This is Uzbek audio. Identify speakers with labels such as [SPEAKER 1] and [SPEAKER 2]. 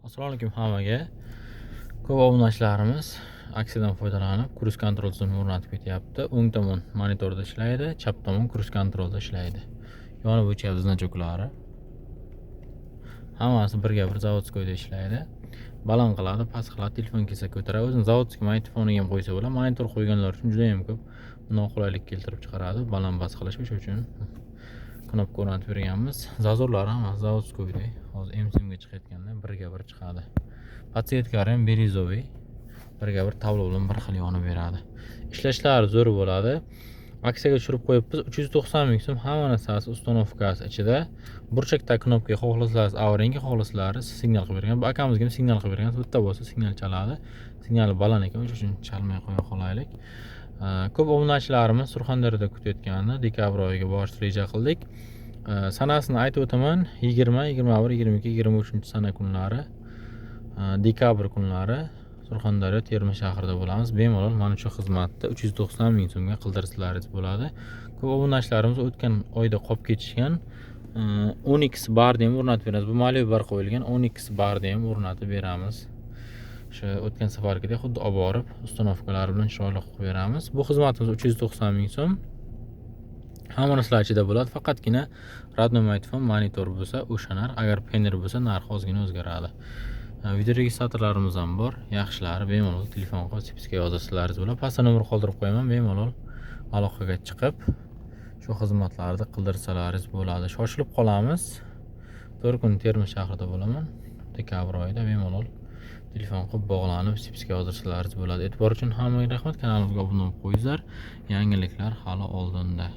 [SPEAKER 1] Assalomu alaykum hammaga. Ko'p obunachilarimiz aksiyadan foydalanib cruise control tizimini o'rnatib ketyapti. O'ng tomon monitorda ishlaydi, chap tomon cruise controlda ishlaydi. Yonib o'chyapti znachoklari. Hammasi birga bir zavodskoyda ishlaydi. Baland qiladi, past qiladi, telefon kelsa ko'taradi. O'zini zavodskiy magnitofoniga ham qo'ysa bo'ladi. Monitor qo'yganlar uchun juda ham ko'p noqulaylik keltirib chiqaradi. Baland bas qilish uchun knopka o'rnatib berganmiz. Zazorlar hammasi zavodskoyda. Hozir MCMga chiqayotganda birga bir chiqadi. Patsyetklar ham birizoviy. Birga bir tablo bilan bir xil yonib beradi. Ishlashlari zo'r bo'ladi. Aksiyaga tushirib qo'yibmiz. 390 ming so'm hamma narsasi ustanovkasi ichida. Burchakda knopkaga xohlasangiz avringga, xohlasangiz signal qilib bergan. Bu akamizga ham signal qilib bergan. Bitta bo'lsa signal chaladi. Signali baland ekan, o'sha uchun chalmay qo'ya qolaylik. Ko'p obunachilarimiz Surxondaryoda kutayotgandi. Dekabr oyiga borishni reja qildik. Sanasini aytib o'taman. 20, 21, 22, 23 sana kunlari, dekabr kunlari Surxondaryo Termiz shahrida bo'lamiz. Bemalol mana shu xizmatda 390 ming so'mga qildirsalaringiz bo'ladi. Ko'p obunachilarimiz o'tgan oyda qolib ketishgan 10x barni ham o'rnatib beramiz. Bu malibu bar qo'yilgan 10x barni ham o'rnatib beramiz. O'sha o'tgan safargidek xuddi olib borib ustanovkalar bilan chiroyli qilib beramiz. Bu xizmatimiz 390 ming so'm. Hamma narsalar ichida bo'ladi, faqatgina radno magnitofon monitor bo'lsa o'shanar, agar penner bo'lsa narxi ozgina o'zgaradi. Video registratorlarimiz ham bor. Yaxshilari bemalol telefon qilib sipisga yozasizlaringiz bo'ladi. Pastda nomer qoldirib qo'yaman, bemalol aloqaga chiqib shu xizmatlarni qildirsalaringiz bo'ladi. Shoshilib qolamiz. 4 kun Termiz shahrida bo'laman. Dekabr oyida bemalol telefon qilib bog'lanib sipisga yozdirsalaringiz bo'ladi. E'tibor uchun hammaga rahmat. Kanalimizga obuna bo'lib qo'yinglar. Yangiliklar hali oldinda.